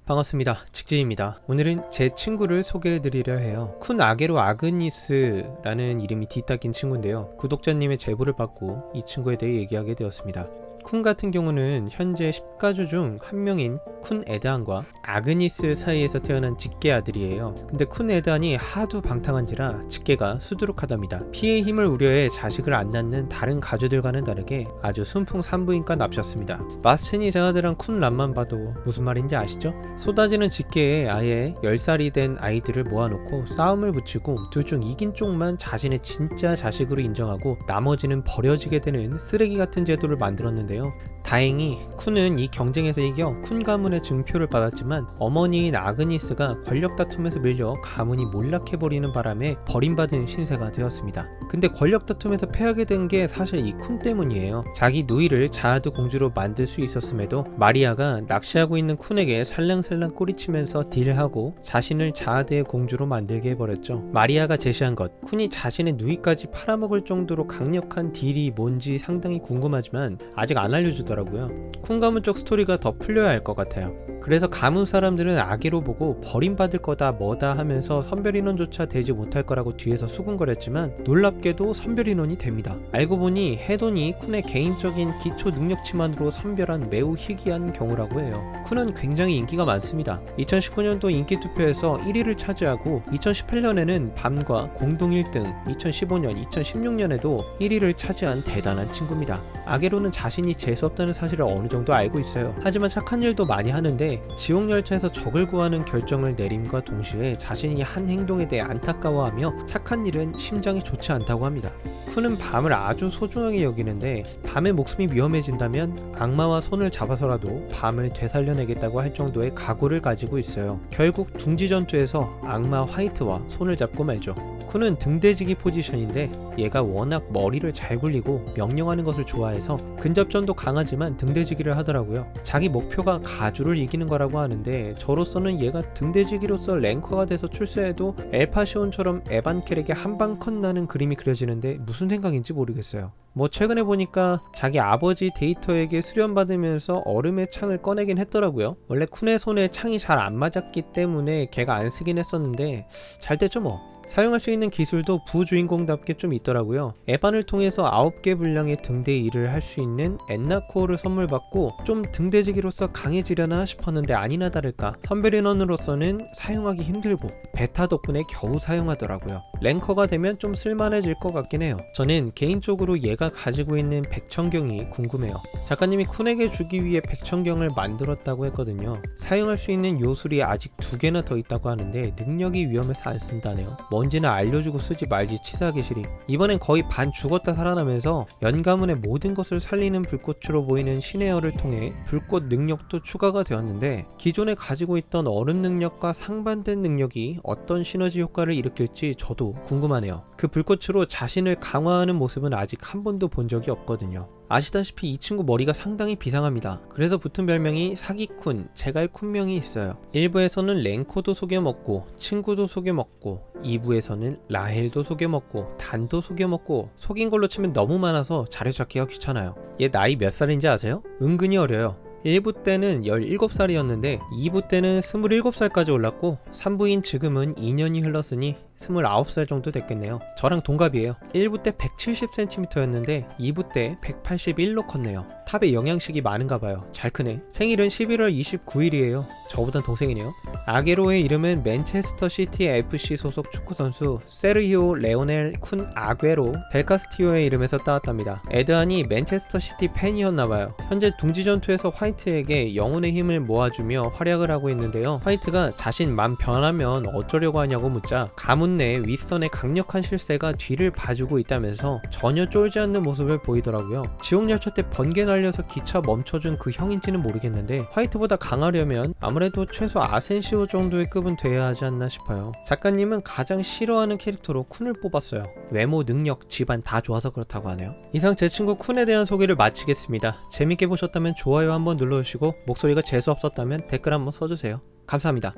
반갑습니다. 직진입니다. 오늘은 제 친구를 소개해드리려 해요. 쿤 아게로 아그니스라는 이름이 뒤따긴 친구인데요. 구독자님의 제보를 받고 이 친구에 대해 얘기하게 되었습니다. 쿤 같은 경우는 현재 10가주 중 한 명인 쿤 에드안과 아그니스 사이에서 태어난 직계 아들이에요. 근데 쿤 에드안이 하도 방탕한지라 직계가 수두룩하답니다. 피의 힘을 우려해 자식을 안 낳는 다른 가주들과는 다르게 아주 순풍산부인과 납셨습니다. 마스첸이 장하드랑 쿤 람만 봐도 무슨 말인지 아시죠? 쏟아지는 직계에 아예 10살이 된 아이들을 모아놓고 싸움을 붙이고 둘 중 이긴 쪽만 자신의 진짜 자식으로 인정하고 나머지는 버려지게 되는 쓰레기 같은 제도를 만들었는데요. 다행히 쿤은 이 경쟁에서 이겨 쿤 가문의 증표를 받았지만 어머니인 아그니스가 권력 다툼에서 밀려 가문이 몰락해버리는 바람에 버림받은 신세가 되었습니다. 근데 권력 다툼에서 패하게 된 게 사실 이 쿤 때문이에요. 자기 누이를 자아드 공주로 만들 수 있었음에도 마리아가 낚시하고 있는 쿤에게 살랑살랑 꼬리치면서 딜하고 자신을 자아드의 공주로 만들게 해버렸죠. 마리아가 제시한 것, 쿤이 자신의 누이까지 팔아먹을 정도로 강력한 딜이 뭔지 상당히 궁금하지만 아직 안 알려주더라고요. 쿤 가문 쪽 스토리가 더 풀려야 할 것 같아요. 그래서 가문 사람들은 아기로 보고 버림받을 거다 뭐다 하면서 선별인원조차 되지 못할 거라고 뒤에서 수군거렸지만 놀랍게도 선별인원이 됩니다. 알고 보니 해돈이 쿤의 개인적인 기초 능력치만으로 선별한 매우 희귀한 경우라고 해요. 쿤은 굉장히 인기가 많습니다. 2019년도 인기투표에서 1위를 차지하고 2018년에는 밤과 공동 1등, 2015년, 2016년에도 1위를 차지한 대단한 친구입니다. 아게로는 자신이 재수없다는 사실을 어느 정도 알고 있어요. 하지만 착한 일도 많이 하는데 지옥열차에서 적을 구하는 결정을 내림과 동시에 자신이 한 행동에 대해 안타까워하며 착한 일은 심장이 좋지 않다고 합니다. 쿤은 밤을 아주 소중하게 여기는데 밤의 목숨이 위험해진다면 악마와 손을 잡아서라도 밤을 되살려내겠다고 할 정도의 각오를 가지고 있어요. 결국 둥지 전투에서 악마 화이트와 손을 잡고 말죠. 쿤은 등대지기 포지션인데 얘가 워낙 머리를 잘 굴리고 명령하는 것을 좋아해서 근접전도 강하지만 등대지기를 하더라고요. 자기 목표가 가주를 이기는 거라고 하는데 저로서는 얘가 등대지기로서 랭커가 돼서 출세해도 엘파시온처럼 에반켈에게 한방 컷 나는 그림이 그려지는데 무슨 생각인지 모르겠어요. 최근에 보니까 자기 아버지 데이터에게 수련받으면서 얼음의 창을 꺼내긴 했더라고요. 원래 쿤의 손에 창이 잘 안 맞았기 때문에 걔가 안 쓰긴 했었는데 잘 됐죠 뭐. 사용할 수 있는 기술도 부주인공답게 좀 있더라고요. 에반을 통해서 9개 분량의 등대 일을 할 수 있는 엔나코어를 선물 받고 좀 등대지기로서 강해지려나 싶었는데 아니나 다를까 선별인원으로서는 사용하기 힘들고 베타 덕분에 겨우 사용하더라고요. 랭커가 되면 좀 쓸만해질 것 같긴 해요. 저는 개인적으로 얘가 가지고 있는 백천경이 궁금해요. 작가님이 쿤에게 주기 위해 백천경을 만들었다고 했거든요. 사용할 수 있는 요술이 아직 2개나 더 있다고 하는데 능력이 위험해서 안 쓴다네요. 뭔지는 알려주고 쓰지 말지 치사하게 시리. 이번엔 거의 반 죽었다 살아나면서 연가문의 모든 것을 살리는 불꽃으로 보이는 신의 열을 통해 불꽃 능력도 추가가 되었는데 기존에 가지고 있던 얼음 능력과 상반된 능력이 어떤 시너지 효과를 일으킬지 저도 궁금하네요. 그 불꽃으로 자신을 강화하는 모습은 아직 한 번도 본 적이 없거든요. 아시다시피 이 친구 머리가 상당히 비상합니다. 그래서 붙은 별명이 사기쿤, 제갈쿤명이 있어요. 1부에서는 랭코도 속여먹고 친구도 속여먹고 2부에서는 라헬도 속여먹고 단도 속여먹고 속인 걸로 치면 너무 많아서 자료찾기가 귀찮아요. 얘 나이 몇 살인지 아세요? 은근히 어려요. 1부 때는 17살이었는데 2부 때는 27살까지 올랐고 3부인 지금은 2년이 흘렀으니 29살 정도 됐겠네요. 저랑 동갑이에요. 1부 때 170cm였는데 2부 때 181로 컸네요. 탑에 영양식이 많은가 봐요. 잘 크네. 생일은 11월 29일이에요. 저보단 동생이네요. 아게로의 이름은 맨체스터 시티 FC 소속 축구선수 세르히오 레오넬 쿤 아괴로 델카스티오의 이름에서 따왔답니다. 에드안이 맨체스터 시티 팬이었나봐요. 현재 둥지 전투에서 화이트에게 영혼의 힘을 모아주며 활약을 하고 있는데요. 화이트가 자신 맘 변하면 어쩌려고 하냐고 묻자 가문 내 윗선의 강력한 실세가 뒤를 봐주고 있다면서 전혀 쫄지 않는 모습을 보이더라고요. 지옥열차 때 번개 날려서 기차 멈춰준 그 형인지는 모르겠는데 화이트보다 강하려면 아무래도 최소 아센시오 정도의 급은 돼야 하지 않나 싶어요. 작가님은 가장 싫어하는 캐릭터로 쿤을 뽑았어요. 외모, 능력, 집안 다 좋아서 그렇다고 하네요. 이상 제 친구 쿤에 대한 소개를 마치겠습니다. 재밌게 보셨다면 좋아요 한번 눌러주시고 목소리가 재수없었다면 댓글 한번 써주세요. 감사합니다.